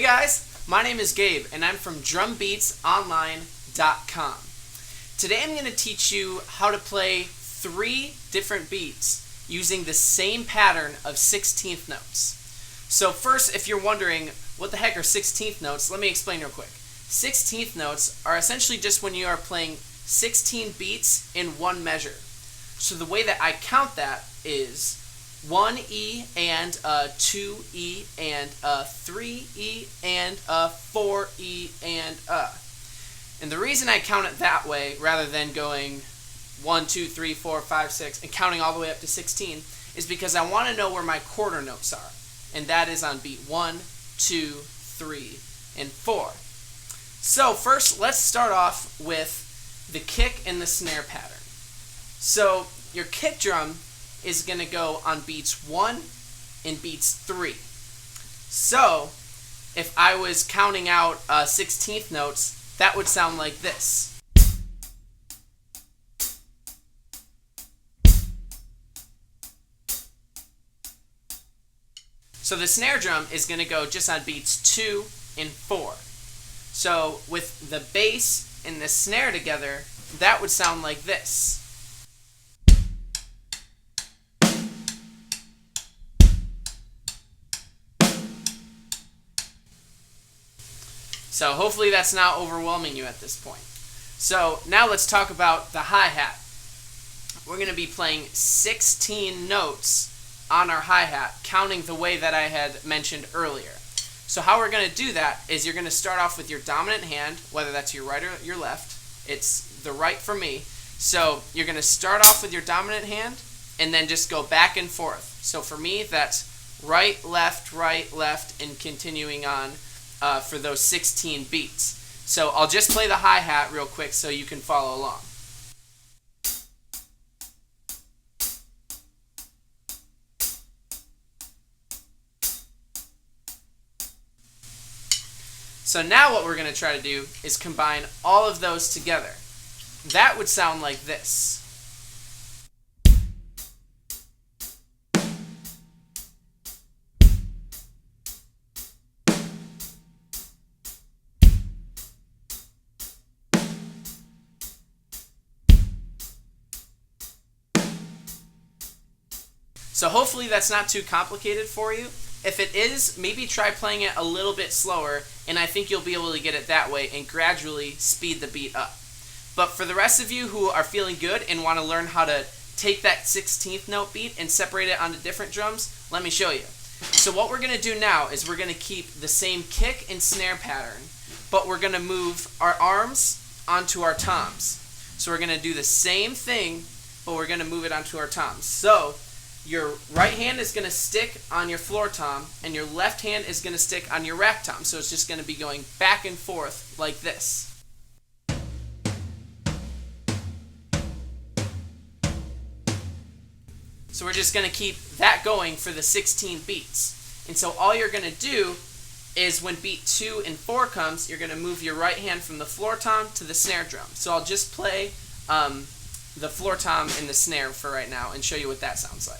Hey guys, my name is Gabe and I'm from drumbeatsonline.com. Today I'm going to teach you how to play 3 different beats using the same pattern of 16th notes. So first, if you're wondering what the heck are 16th notes, let me explain real quick. 16th notes are essentially just when you are playing 16 beats in one measure. So the way that I count that is 1E and a 2E and a 3E and a 4E and a. And the reason I count it that way rather than going 1, 2, 3, 4, 5, 6 and counting all the way up to 16 is because I want to know where my quarter notes are. And that is on beat 1, 2, 3, and 4. So first, let's start off with the kick and the snare pattern. So your kick drum is going to go on beats 1 and beats 3. So if I was counting out 16th notes, that would sound like this. So the snare drum is going to go just on beats 2 and 4. So with the bass and the snare together, that would sound like this. So hopefully that's not overwhelming you at this point. So now let's talk about the hi-hat. We're going to be playing 16 notes on our hi-hat, counting the way that I had mentioned earlier. So how we're going to do that is you're going to start off with your dominant hand, whether that's your right or your left. It's the right for me. So you're going to start off with your dominant hand and then just go back and forth. So for me, that's right, left, and continuing on for those 16 beats. So I'll just play the hi-hat real quick so you can follow along. So now what we're going to try to do is combine all of those together. That would sound like this. So hopefully that's not too complicated for you. If it is, maybe try playing it a little bit slower, and I think you'll be able to get it that way and gradually speed the beat up. But for the rest of you who are feeling good and want to learn how to take that 16th note beat and separate it onto different drums, let me show you. So what we're going to do now is we're going to keep the same kick and snare pattern, but we're going to move our arms onto our toms. So we're going to do the same thing, but we're going to move it onto our toms. So your right hand is going to stick on your floor tom, and your left hand is going to stick on your rack tom. So it's just going to be going back and forth like this. So we're just going to keep that going for the 16 beats. And so all you're going to do is when beat 2 and 4 comes, you're going to move your right hand from the floor tom to the snare drum. So I'll just play the floor tom and the snare for right now and show you what that sounds like.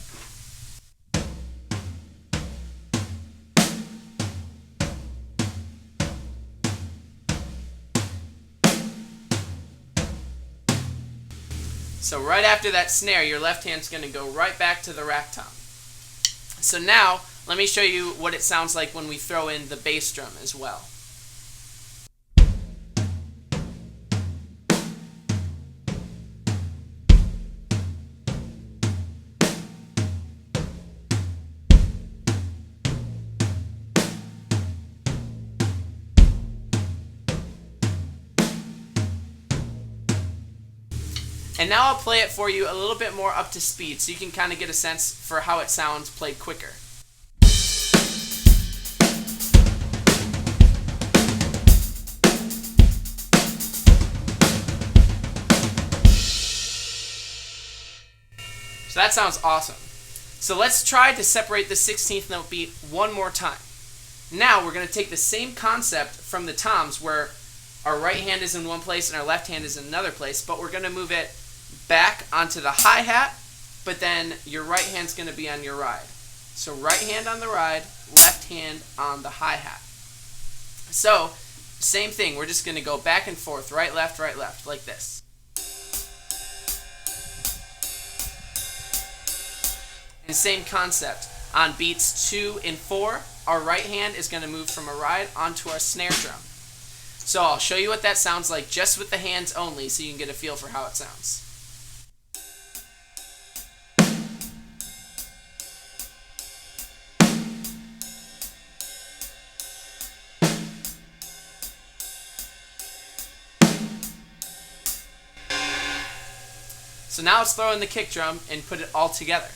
So right after that snare, your left hand's going to go right back to the rack tom. So now, let me show you what it sounds like when we throw in the bass drum as well. And now I'll play it for you a little bit more up to speed so you can kind of get a sense for how it sounds played quicker. So that sounds awesome. So let's try to separate the 16th note beat one more time. Now we're going to take the same concept from the toms where our right hand is in one place and our left hand is in another place, but we're going to move it back onto the hi-hat, but then your right hand's going to be on your ride. So right hand on the ride, left hand on the hi-hat. So, same thing, we're just going to go back and forth, right, left, like this. And same concept. On beats 2 and 4, our right hand is going to move from a ride onto our snare drum. So I'll show you what that sounds like just with the hands only so you can get a feel for how it sounds. So now let's throw in the kick drum and put it all together.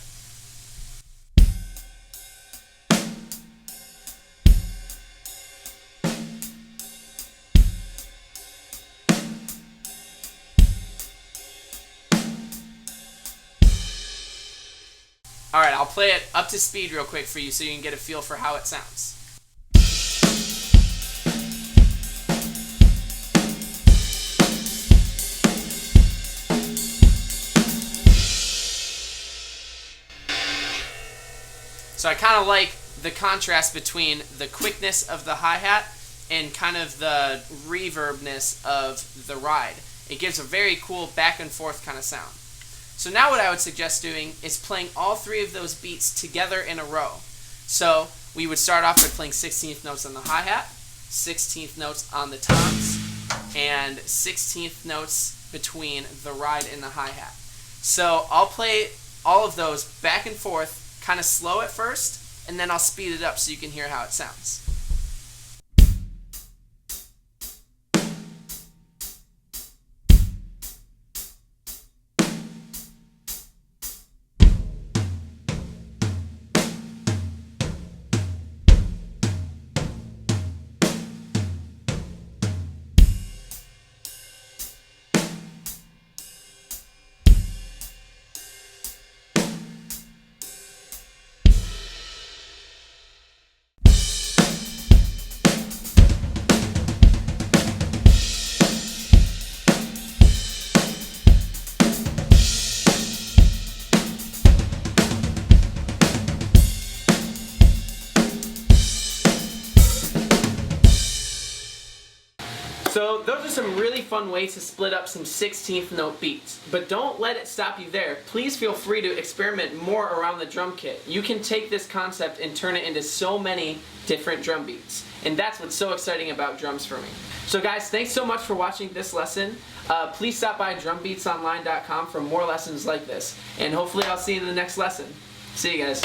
Alright, I'll play it up to speed real quick for you so you can get a feel for how it sounds. So I kind of like the contrast between the quickness of the hi-hat and kind of the reverbness of the ride. It gives a very cool back and forth kind of sound. So now what I would suggest doing is playing all 3 of those beats together in a row. So we would start off by playing 16th notes on the hi-hat, 16th notes on the toms, and 16th notes between the ride and the hi-hat. So I'll play all of those back and forth, kind of slow at first, and then I'll speed it up so you can hear how it sounds. So those are some really fun ways to split up some 16th note beats. But don't let it stop you there. Please feel free to experiment more around the drum kit. You can take this concept and turn it into so many different drum beats. And that's what's so exciting about drums for me. So guys, thanks so much for watching this lesson. Please stop by drumbeatsonline.com for more lessons like this. And hopefully I'll see you in the next lesson. See you guys.